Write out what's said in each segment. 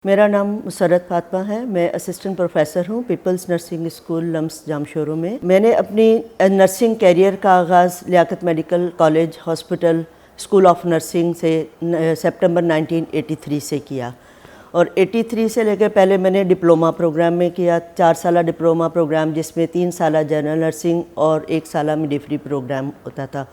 मेरा नाम मुसरत फातिमा है। मैं असिस्टेंट प्रोफेसर हूँ peoples nursing school LUMHS Jamshoro में। मैंने अपनी नर्सिंग कैरियर का आगाज़ Liaquat medical college hospital school of nursing से सितंबर 1983 से किया और 83 से लेकर पहले मैंने डिप्लोमा प्रोग्राम में किया, 4 साल डिप्लोमा प्रोग्राम जिसमें 3 साल जनरल नर्सिंग और 1 साल मिडवाइफरी प्रोग्राम होता था।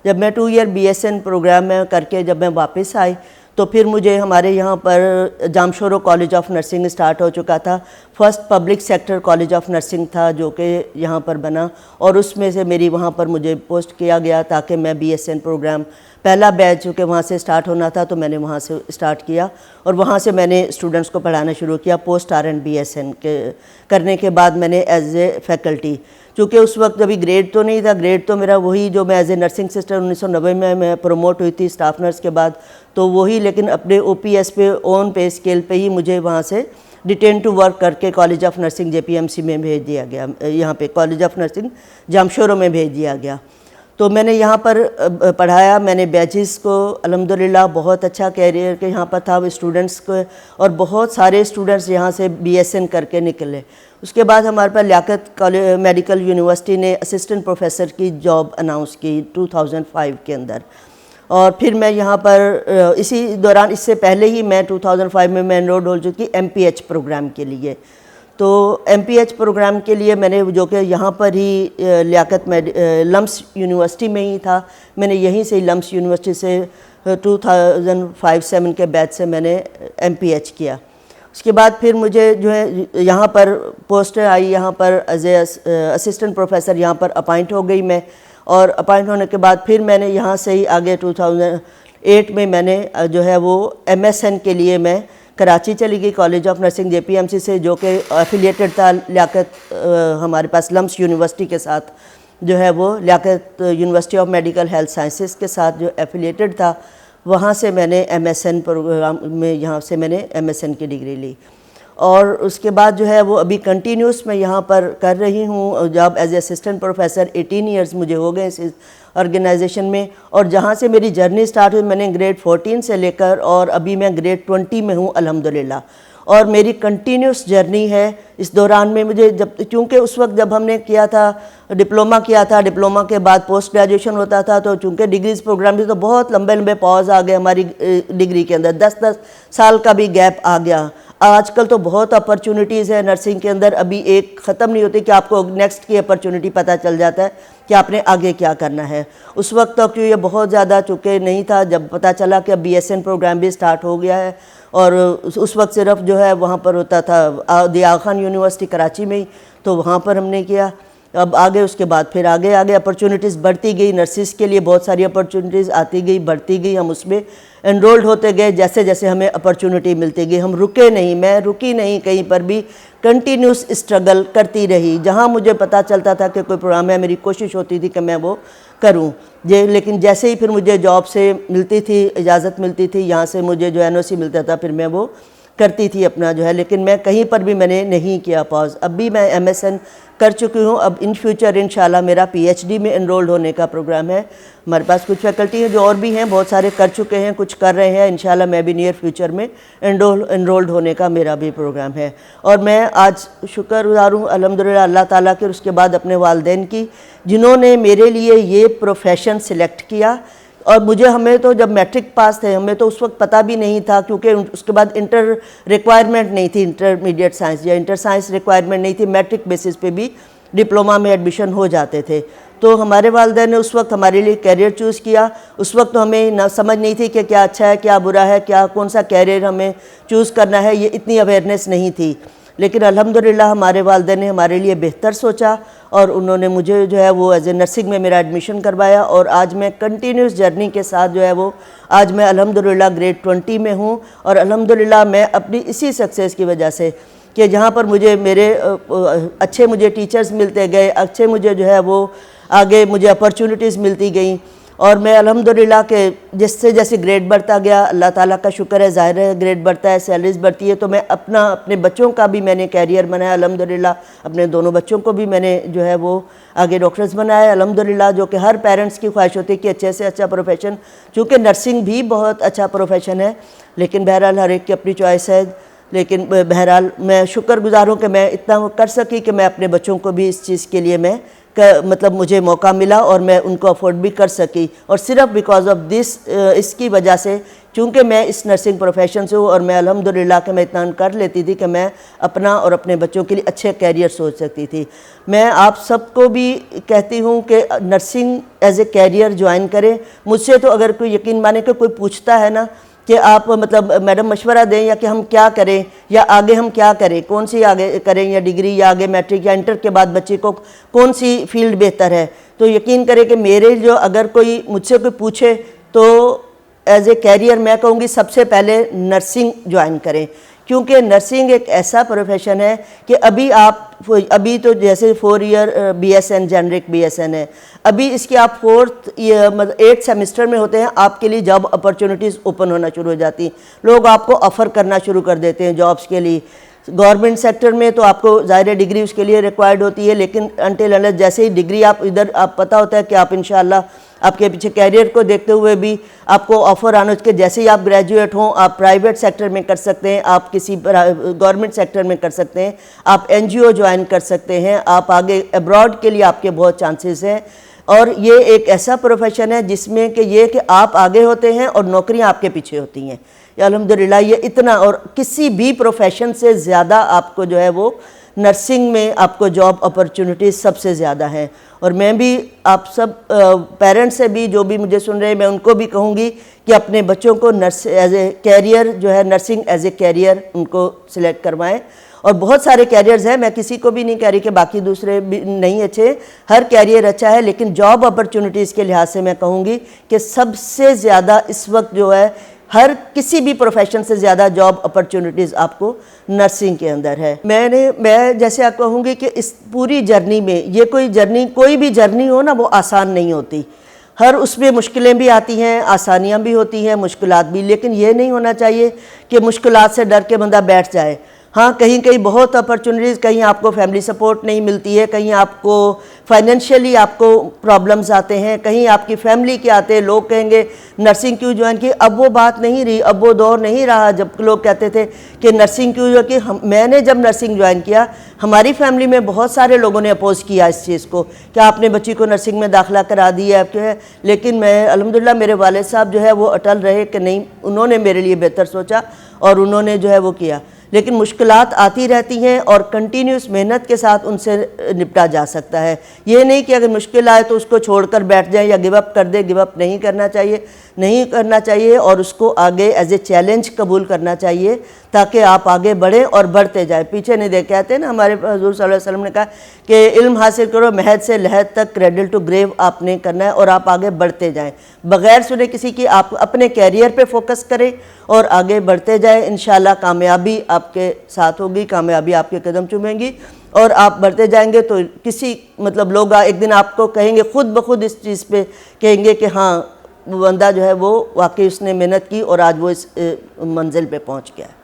जब मैं 2 ईयर BSN प्रोग्राम में करके जब मैं वापस आई तो फिर मुझे हमारे यहाँ पर Jamshoro college of nursing start हो चुका था। First public sector college of nursing था जो कि यहाँ पर बना और उसमें से मेरी वहाँ पर मुझे पोस्ट किया गया ताकि मैं BSN प्रोग्राम पहला बैच जो कि वहाँ से स्टार्ट होना था तो मैंने वहाँ से स्टार्ट किया और वहाँ से मैंने स्टूडेंट्स को पढ़ाना शुरू किया। पोस्ट RN BSN के करने के बाद मैंने एज ए फैकल्टी, चूँकि उस वक्त अभी ग्रेड तो नहीं था, ग्रेड तो मेरा वही जो मैं एज ए नर्सिंग सिस्टर 1990 में मैं प्रमोट हुई थी स्टाफ नर्स के बाद, तो वही, लेकिन अपने OPS पे ऑन पे स्केल पे ही मुझे वहाँ से डिटेन टू वर्क करके कॉलेज ऑफ नर्सिंग JPMC में भेज दिया गया, यहाँ पे कॉलेज ऑफ नर्सिंग जामशोरो में भेज दिया गया। तो मैंने यहाँ पर पढ़ाया, मैंने बैचेस को अल्हम्दुलिल्लाह बहुत अच्छा कैरियर के यहाँ पर था स्टूडेंट्स को और बहुत सारे स्टूडेंट्स यहाँ से BSN करके निकले। उसके बाद हमारे पास लियाकत कॉलेज मेडिकल यूनिवर्सिटी ने असिस्टेंट प्रोफेसर की जॉब अनाउंस की 2005 के अंदर और फिर मैं यहाँ पर इसी दौरान, इससे पहले ही मैं 2005 में मैं एनरोल हो चुकी MPH प्रोग्राम के लिए। तो MPH प्रोग्राम के लिए मैंने जो कि यहाँ पर ही लियाकत लम्स यूनिवर्सिटी में ही था, मैंने यहीं से लम्स यूनिवर्सिटी से 2005-07 के बैच से मैंने MPH किया। उसके बाद फिर मुझे जो है यहाँ पर पोस्ट आई, यहाँ पर एज ए असिस्टेंट प्रोफेसर यहाँ पर अपॉइंट हो गई मैं और अपॉइंट होने के बाद फिर मैंने यहाँ से ही आगे 2008 में मैंने जो है वो MSN के लिए मैं कराची चली गई कॉलेज ऑफ नर्सिंग JPMC से, जो कि एफिलिएटेड था लियाकत हमारे पास लम्स यूनिवर्सिटी के साथ, जो है वो Liaquat university of medical health sciences के साथ जो एफिलिएटेड था। वहाँ से मैंने MSN प्रोग्राम में यहाँ से मैंने MSN की डिग्री ली और उसके बाद जो है वो अभी कंटिन्यूस मैं यहाँ पर कर रही हूँ job as a assistant professor. 18 years मुझे हो गए इस ऑर्गेनाइजेशन में और जहाँ से मेरी जर्नी स्टार्ट हुई मैंने ग्रेड 14 से लेकर और अभी मैं ग्रेड 20 में हूँ अल्हम्दुलिल्लाह और मेरी कंटिन्यूस जर्नी है। इस दौरान में मुझे जब, क्योंकि उस वक्त जब हमने किया था डिप्लोमा किया था, डिप्लोमा के बाद पोस्ट ग्रेजुएशन होता था, तो चूँकि डिग्रीज प्रोग्राम भी तो बहुत लंबे लंबे पॉज आ गए हमारी डिग्री के अंदर, 10-10 साल का भी गैप आ गया। आजकल तो बहुत अपॉर्चुनिटीज़ है नर्सिंग के अंदर, अभी एक ख़त्म नहीं होती कि आपको नेक्स्ट की अपॉर्चुनिटी पता चल जाता है कि आपने आगे क्या करना है। उस वक्त तक तो ये बहुत ज़्यादा चूँकि नहीं था, जब पता चला कि अब BSN प्रोग्राम भी स्टार्ट हो गया है और उस वक्त सिर्फ जो है वहाँ पर होता था दिया खान यूनिवर्सिटी कराची में ही, तो वहाँ पर हमने किया। अब आगे उसके बाद फिर आगे अपॉर्चुनिटीज़ बढ़ती गई, नर्सिस के लिए बहुत सारी अपॉर्चुनिटीज़ आती गई, बढ़ती गई, हम उसमें एनरोल्ड होते गए जैसे जैसे हमें अपॉर्चुनिटी मिलती गई। हम रुके नहीं, मैं रुकी नहीं कहीं पर भी, कंटिन्यूस स्ट्रगल करती रही। जहाँ मुझे पता चलता था कि कोई प्रोग्राम है, मेरी कोशिश होती थी कि मैं वो करूँ लेकिन जैसे ही फिर मुझे जॉब से मिलती थी, इजाज़त मिलती थी, यहाँ से मुझे जो NOC मिलता था, फिर मैं वो करती थी अपना जो है, लेकिन मैं कहीं पर भी मैंने नहीं किया पॉज। अब भी मैं MSN कर चुकी हूँ। अब इन फ्यूचर इंशाल्लाह मेरा PhD में एनरोल्ड होने का प्रोग्राम है। हमारे पास कुछ फैकल्टी हैं जो और भी हैं, बहुत सारे कर चुके हैं, कुछ कर रहे हैं। इंशाल्लाह मैं भी नियर फ्यूचर में एनरोल्ड होने का मेरा भी प्रोग्राम है और मैं आज शुक्रगुज़ार हूँ अल्हम्दुलिल्लाह अल्लाह ताला के, उसके बाद अपने वालिदैन की, जिन्होंने मेरे लिए ये प्रोफेशन सिलेक्ट किया। और हमें तो जब मैट्रिक पास थे हमें तो उस वक्त पता भी नहीं था, क्योंकि उसके बाद इंटर रिक्वायरमेंट नहीं थी, इंटरमीडिएट साइंस या इंटर साइंस रिक्वायरमेंट नहीं थी, मैट्रिक बेसिस पे भी डिप्लोमा में एडमिशन हो जाते थे। तो हमारे वालिदैन ने उस वक्त हमारे लिए कैरियर चूज़ किया। उस वक्त तो हमें ना समझ नहीं थी कि क्या अच्छा है क्या बुरा है, क्या कौन सा कैरियर हमें चूज़ करना है, ये इतनी अवेयरनेस नहीं थी। लेकिन अल्हम्दुलिल्लाह हमारे वालिदैन ने हमारे लिए बेहतर सोचा और उन्होंने मुझे जो है वो एज ए नर्सिंग में मेरा एडमिशन करवाया और आज मैं कंटिन्यूस जर्नी के साथ जो है वो आज मैं अल्हम्दुलिल्लाह ग्रेड 20 में हूँ और अल्हम्दुलिल्लाह मैं अपनी इसी सक्सेस की वजह से कि जहाँ पर मुझे मेरे अच्छे मुझे टीचर्स मिलते गए, अच्छे मुझे जो है वो आगे मुझे अपॉर्चुनिटीज़ मिलती गई और मैं अल्हम्दुलिल्लाह के जैसे जैसे ग्रेड बढ़ता गया, अल्लाह ताला का शुक्र है, ज़ाहिर है ग्रेड बढ़ता है, सैलरीज बढ़ती है, तो मैं अपने बच्चों का भी मैंने कैरियर बनाया अल्हम्दुलिल्लाह। अपने दोनों बच्चों को भी मैंने जो है वो आगे डॉक्टर्स बनाया अल्हम्दुलिल्लाह, जो कि हर पेरेंट्स की ख्वाहिश होती है कि अच्छे से अच्छा प्रोफेशन, चूँकि नर्सिंग भी बहुत अच्छा प्रोफेशन है, लेकिन बहरहाल हर एक की अपनी चॉइस है। लेकिन बहरहाल मैं शुक्रगुजार हूँ कि मैं इतना वो कर सकी कि मैं अपने बच्चों को भी इस चीज़ के लिए मैं मतलब मुझे मौका मिला और मैं उनको अफोर्ड भी कर सकी, और सिर्फ बिकॉज ऑफ दिस इसकी वजह से, चूँकि मैं इस नर्सिंग प्रोफेशन से हूँ और मैं अल्हम्दुलिल्लाह कि मैं इतना कर लेती थी कि मैं अपना और अपने बच्चों के लिए अच्छे कैरियर सोच सकती थी। मैं आप सबको भी कहती हूँ कि nursing as a career join करें। मुझसे तो अगर कोई यकीन माने कि कोई पूछता है ना कि आप मतलब मैडम मशवरा दें या कि हम क्या करें या आगे हम क्या करें, कौन सी आगे करें, या डिग्री या आगे मैट्रिक या इंटर के बाद बच्चे को कौन सी फील्ड बेहतर है, तो यकीन करें कि मेरे जो अगर कोई मुझसे कोई पूछे तो एज ए कैरियर मैं कहूँगी सबसे पहले नर्सिंग ज्वाइन करें, क्योंकि नर्सिंग एक ऐसा प्रोफेशन है कि अभी तो जैसे 4 ईयर BSN जेनरिक BSN है, अभी इसकी आप 4th मतलब 8th सेमेस्टर में होते हैं, आपके लिए जॉब अपॉर्चुनिटीज़ ओपन होना शुरू हो जाती, लोग आपको ऑफ़र करना शुरू कर देते हैं जॉब्स के लिए। गवर्नमेंट सेक्टर में तो आपको ज़ाहिर डिग्री उसके लिए रिक्वायर्ड होती है, लेकिन अनटिल अनलेस जैसे ही डिग्री आप इधर आप पता होता है कि आप इंशाल्लाह आपके पीछे कैरियर को देखते हुए भी आपको ऑफ़र आने के जैसे ही आप ग्रेजुएट हों, आप प्राइवेट सेक्टर में कर सकते हैं, आप किसी गवर्नमेंट सेक्टर में कर सकते हैं, आप NGO ज्वाइन कर सकते हैं, आप आगे अब्रॉड के लिए आपके बहुत चांसेस हैं। और ये एक ऐसा प्रोफेशन है जिसमें कि ये कि आप आगे होते हैं और नौकरियां आपके पीछे होती हैं। अल्हम्दुलिल्लाह ये इतना, और किसी भी प्रोफेशन से ज़्यादा आपको जो है वो नर्सिंग में आपको जॉब अपॉर्चुनिटीज़ सबसे ज़्यादा हैं। और मैं भी आप सब पेरेंट्स से भी जो भी मुझे सुन रहे हैं, मैं उनको भी कहूँगी कि अपने बच्चों को नर्स एज ए कैरियर जो है, नर्सिंग एज ए कैरियर उनको सिलेक्ट करवाएं। और बहुत सारे कैरियर्स हैं, मैं किसी को भी नहीं कह रही कि बाकी दूसरे भी नहीं अच्छे, हर कैरियर अच्छा है, लेकिन जॉब अपॉर्चुनिटीज़ के लिहाज से मैं कहूँगी कि सबसे ज़्यादा इस वक्त जो है हर किसी भी प्रोफेशन से ज़्यादा जॉब अपॉर्चुनिटीज़ आपको नर्सिंग के अंदर है। मैं जैसे आप कहूँगी कि इस पूरी जर्नी में, ये कोई भी जर्नी हो ना, वो आसान नहीं होती, हर उसमें मुश्किलें भी आती हैं, आसानियाँ भी होती हैं, मुश्किलात भी, लेकिन ये नहीं होना चाहिए कि मुश्किलात से डर के बंदा बैठ जाए। हाँ, कहीं कहीं बहुत अपॉर्चुनिटीज़, कहीं आपको फैमिली सपोर्ट नहीं मिलती है, कहीं आपको फाइनेंशियली आपको प्रॉब्लम्स आते हैं, कहीं आपकी फैमिली के आते हैं, लोग कहेंगे नर्सिंग क्यों ज्वाइन की। अब वो बात नहीं रही, अब वो दौर नहीं रहा जब लोग कहते थे कि नर्सिंग क्यों ज्वाइन की। मैंने जब नर्सिंग ज्वाइन किया, हमारी फैमिली में बहुत सारे लोगों ने अपोज़ किया इस चीज़ को कि आपने बच्ची को नर्सिंग में दाखिला करा दिया है, क्यों है। लेकिन मैं अल्हम्दुलिल्लाह मेरे वालिद साहब जो है वो अटल रहे कि नहीं, उन्होंने मेरे लिए बेहतर सोचा और उन्होंने जो है वो किया। लेकिन मुश्किलात आती रहती हैं और कंटिन्यूस मेहनत के साथ उनसे निपटा जा सकता है। ये नहीं कि अगर मुश्किल आए तो उसको छोड़कर बैठ जाए या गिव अप कर दे, गिव अप नहीं करना चाहिए और उसको आगे एज ए चैलेंज कबूल करना चाहिए, ताकि आप आगे बढ़ें और बढ़ते जाए, पीछे नहीं देख। कहते हैं ना, हमारे हुज़ूर सल्लल्लाहु अलैहि वसल्लम ने कहा कि इल्म हासिल करो, महद से लहद तक, क्रेडल टू ग्रेव आपने करना है और आप आगे बढ़ते जाएं बग़ैर सुने किसी की। आप अपने कैरियर पे फोकस करें और आगे बढ़ते जाएं, इंशाल्लाह कामयाबी आपके साथ होगी, कामयाबी आपके कदम चूमेंगी और आप बढ़ते जाएंगे। तो किसी मतलब लोग एक दिन आपको कहेंगे, खुद ब खुद इस चीज़ पे कहेंगे कि हाँ, वो बंदा जो है वो वाकई उसने मेहनत की और आज वो इस मंजिल पे पहुंच गया है।